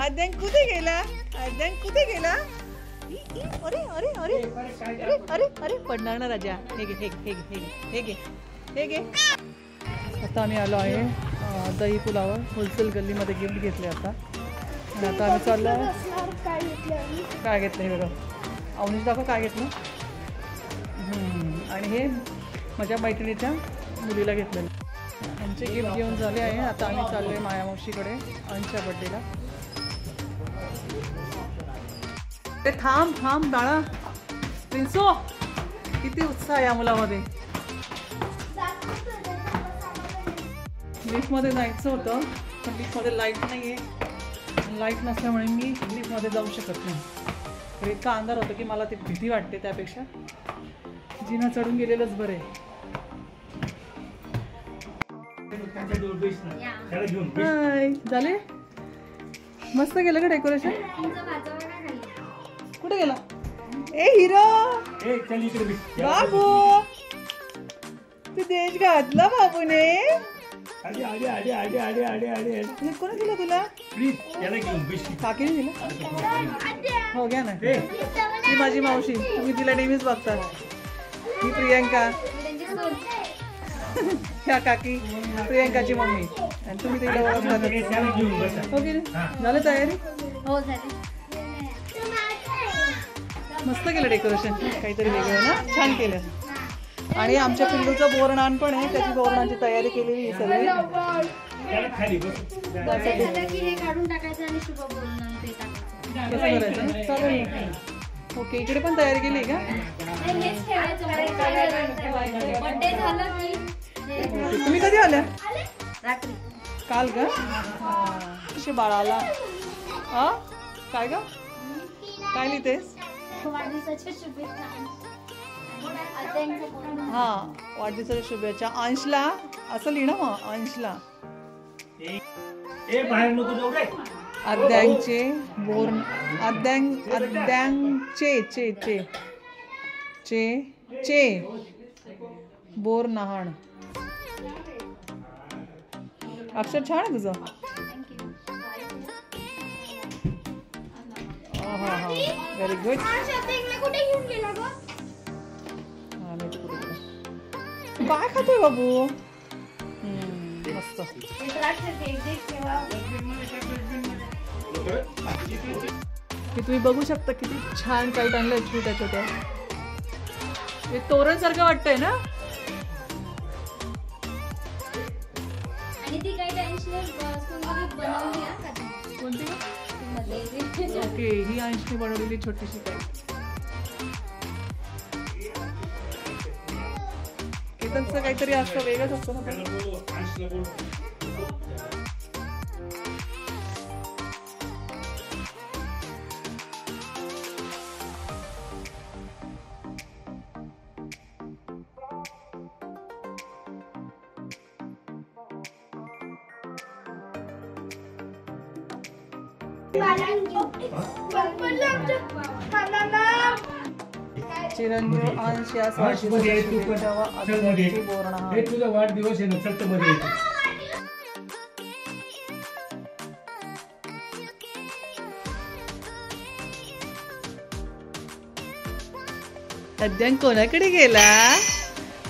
आद्यांक कुठे गेला? आद्यांक कुठे गेला? अरे अरे अरे अरे अरे अरे पडणार ना राजा. हे घे हे घे हे घे हे घे हे घे. आता आम्ही आलो आहे दही पुलावर. होलसेल गल्लीमध्ये गिफ्ट घेतले आता. आणि आता आम्ही चाललो. काय घेतलं हे बघा. अवनीश दाखव काय घेतलं. आणि हे माझ्या मैत्रिणीच्या मुलीला घेतलेलं. आमचे गिफ्ट घेऊन झाले आहे. आता आम्ही चाललो आहे मायामावशीकडे अंशच्या बड्डेला. ते थांब थांब बाळा. प्रिन्सो किती उत्साह आहे या मुलामध्ये. लिफ्टमध्ये जायचं होतं पण लिफ्टमध्ये लाईट नाही आहे. लाईट नसल्यामुळे मी लिफ्टमध्ये जाऊ शकत नाही. तर इतका अंधार होतं की मला ती भीती वाटते. त्यापेक्षा जिना चढून गेलेलंच बरं आहे. हाय झाले. मस्त केलं का डेकोरेशन. कुठे गेला ए हिरो. बाबू तू देश घातला बाबूने. कोणी दिलं तुला. काकीने दिलं. हो घ्या ना. ही माझी मावशी. तुम्ही तिला नेहमीच बघता. ही प्रियंका. ह्या काकी प्रियंकाची मम्मी. आणि तुम्ही तिला ओळखता. हो की नाही. झालं तयारी. हो झाली. मस्त केलं डेकोरेशन. काहीतरी वेगळं ना. छान केलं. आणि आमच्या पिल्लूचं बोरनान पण आहे. त्याची बोरनाची तयारी केलेली सगळी. कसं करायचं चालेल. ओके इकडे पण तयारी केली का. तुम्ही कधी आल्या. काल का. कशी बाळाला. हा काय ग काय लिहितेस. हा वाढदिवसाच्या शुभेच्छा. अंशला असं लिहिणं मग. अंशला आद्यांचे बोर. आद्यांचे चे चे चे चे बोर नहाण. अक्षर छान आहे तुझं. हा हा व्हेरी गुड. काय खातोय बाबू. मस्त. की तुम्ही बघू शकता किती छान काईट आणलंय छोट्या छोट्या. हे तोरण सारखं वाटतंय ना. कोणती. ओके ही अंशने बनवलेली छोटीशी काईट. केतनचं काहीतरी असतं वेगळंच असतं ना. चिरंजीव अंश या तुझा वाढदिवस आहे ना. सत्य मध्ये अद्यान कोणाकडे गेला.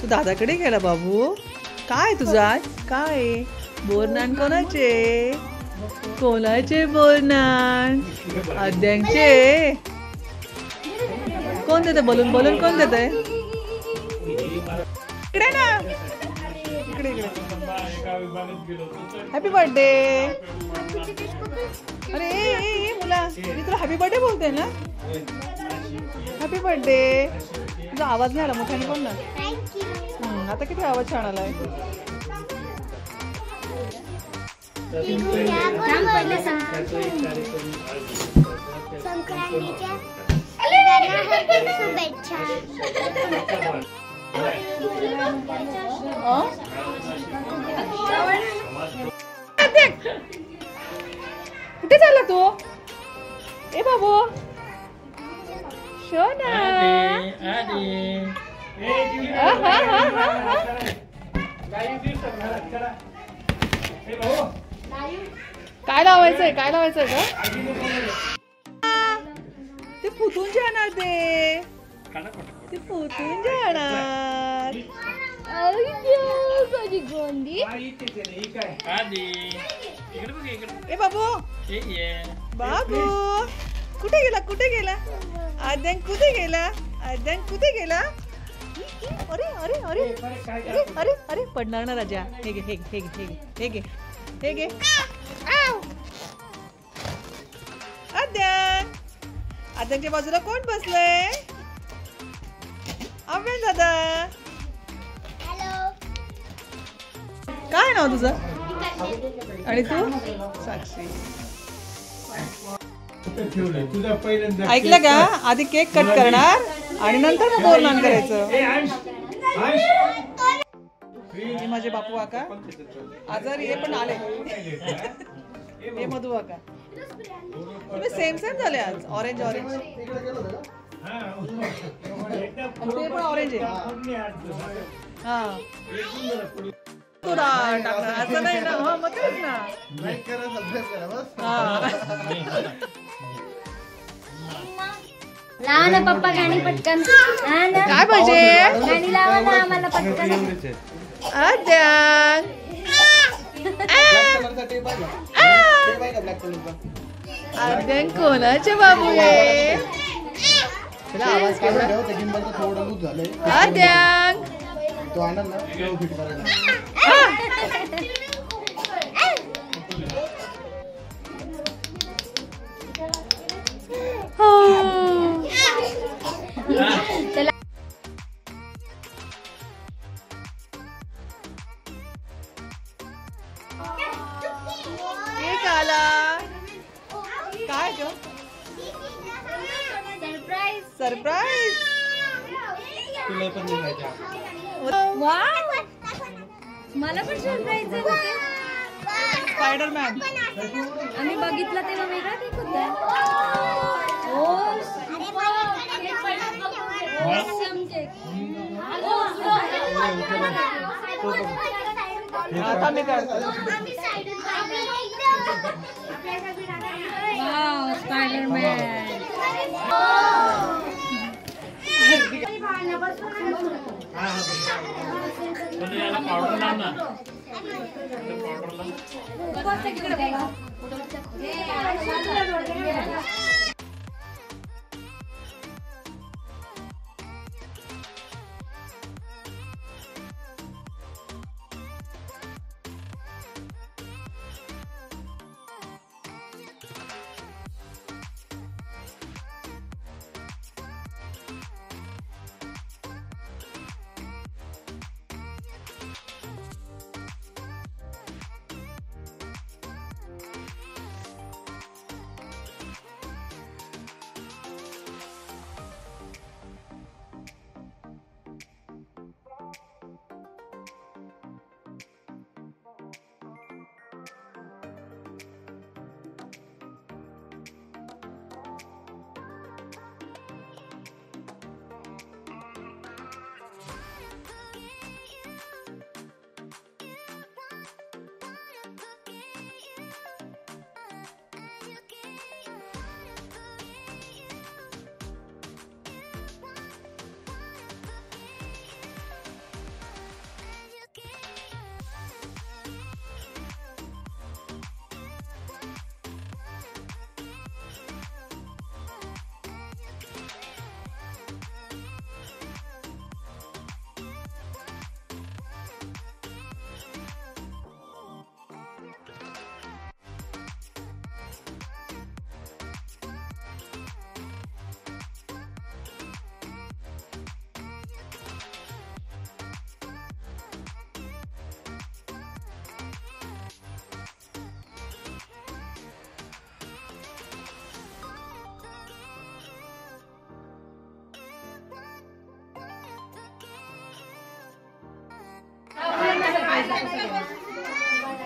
तू दादाकडे गेला बाबू. काय तुझा काय बोरनान कोणाचे. कोणाचे बोरनान. अद्यांचे. कोण देते बलून. बलून कोण देते. इकडे ना. इकडे इकडे. Happy birthday. अरे ए मुला मी तुला हॅपी बर्थडे बोलते ना. Happy birthday. तुझा आवाज नाही आला मोठ्याने कोण ना. आता किती आवाज छान आलाय. कुठे चालला तू. ए बाबू शोना. काय लावायचंय काय लावायचंय का ते फुटून जाणार ते फुटून जाणार ए बाबू बाबू कुठे गेला आद्यांक कुठे गेला अरे अरे अरे अरे अरे अरे पडणार ना राजा हे घे हे घे हे घे हे घे हे घे आद्यांच्या बाजूला कोण बसलंय अव्यान दादा काय नाव तुझं आणि तू साक्षी ऐकलं का आधी केक कट करणार आणि नंतर मग बोरनान करायचं हे माझे बापू काका आजारी हे पण आले हे मधू काका तुम्ही सेम झाले आज ऑरेंज ऑरेंज ते पण ऑरेंज आहे हा तुला टाकणार असं नाही ना हा मग तेच ना लहान पप्पा गाणी पटकन काय पाहिजे गाणी लावा ना आम्हाला पटकन आद्यान कोणाचे बाबू आहे आवाज आद्यान तो आणा ना फिट करायला केक आला काय ग सरप्राईज तुला पण निघायचं मला पण सरप्राईज आहे स्पायडरमॅन आम्ही बघितलं तेव्हा वेगळा केक होता आता मी करतो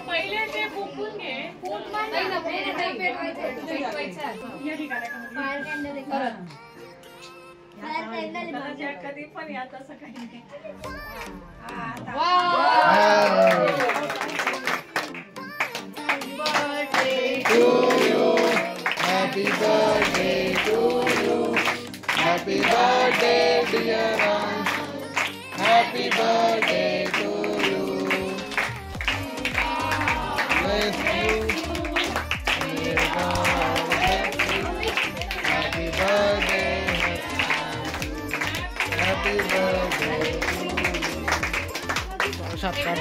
पहिले ते फुकून घे कधी पण या तसं काही नाही. birthday to you. Bless you. May God bless you. Happy birthday. Happy birthday to you. Shotgun.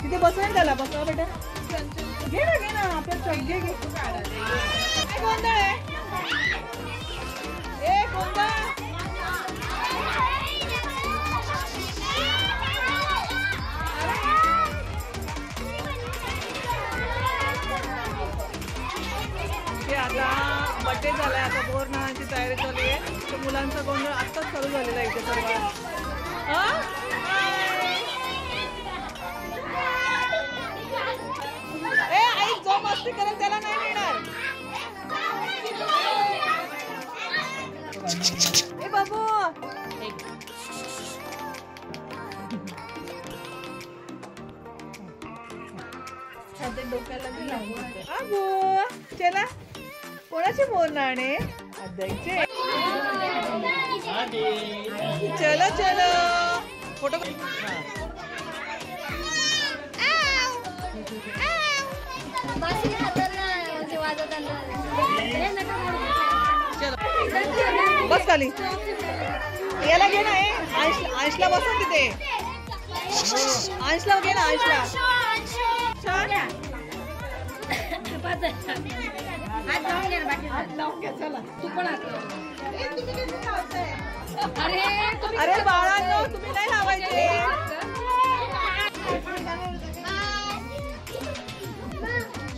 तिथे बसवा त्याला, बसवा बेटा. घे ना आपल्या चट घे. काय गोंधळ आहे? ए गोंधळ. आता बर्थडे झालाय, आता बोर नावाची तयारी चालू आहे. तर मुलांचा गोंधळ आत्ताच चालू झालेला आहे इथे सर्व. आई जो मस्ती करेल त्याला नाही मिळणार. ए बाबू बाबू चला, कोणाची मोर नाणे अद्याचे. चलो चलो फोटो. बस खाली. याला घे ना, आंशला बसून तिथे. आंशला घे ना, आंशला. अरे बाळांनो, तुम्ही नाही लावायचे.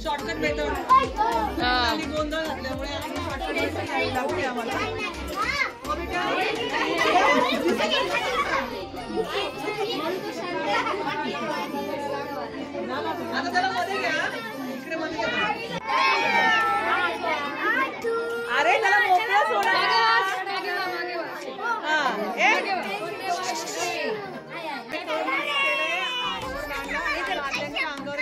Shortcut method. गोंधळ घातल्यामुळे आम्हाला. आता त्याला मध्ये घ्या, इकडे मध्ये घ्या. अरे त्याला मोकळं सोडा. अंगावर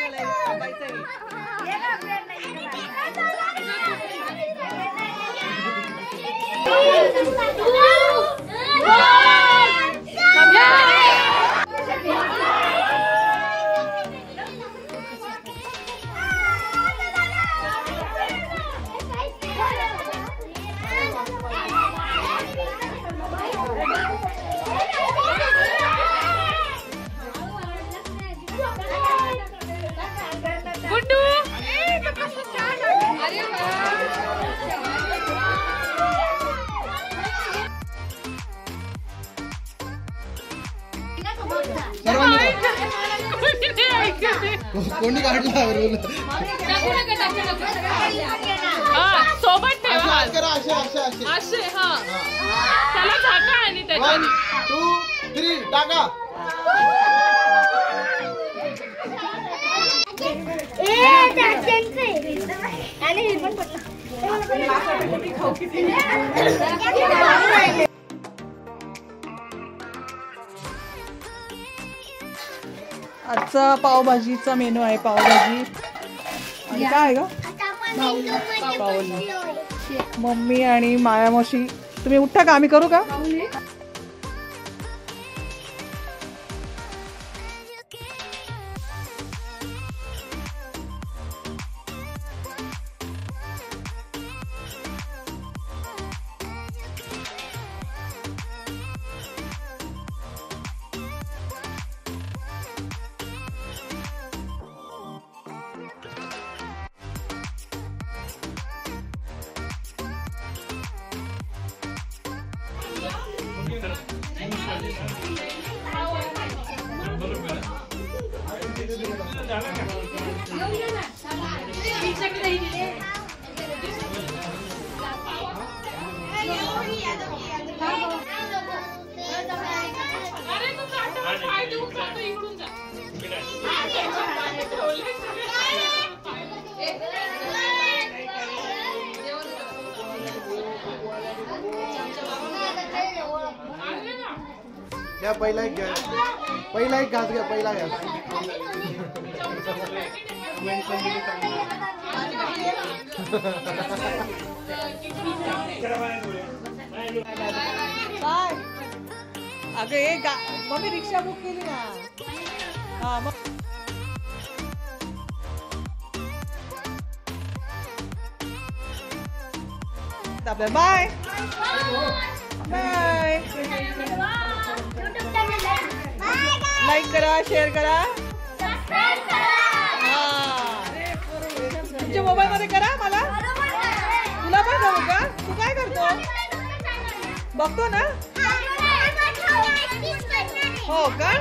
घालायचं. कोणी काढला सोबत ठेवा. असे त्याला झाका आणि त्याच्याने 1 2 3 टाका. आजचा पावभाजीचा मेनू आहे. पावभाजी आणि काय ग पावभाजी. मम्मी आणि मायामावशी तुम्ही उठा का, आम्ही करू का? अरे तू काटावर पाय देऊन जातो इकडून जा. घ्या पहिला एक घ्या. पहिला एक घास घ्या. पहिला घास. बाय. अगं हे मम्मी रिक्षा बुक केली ना. हा मग आपल्या बाय बाय. लाईक करा, शेअर करा. तुमच्या मोबाईल मध्ये करा. मला तुला पण करू का? तू काय करतो? बघतो ना. हो का?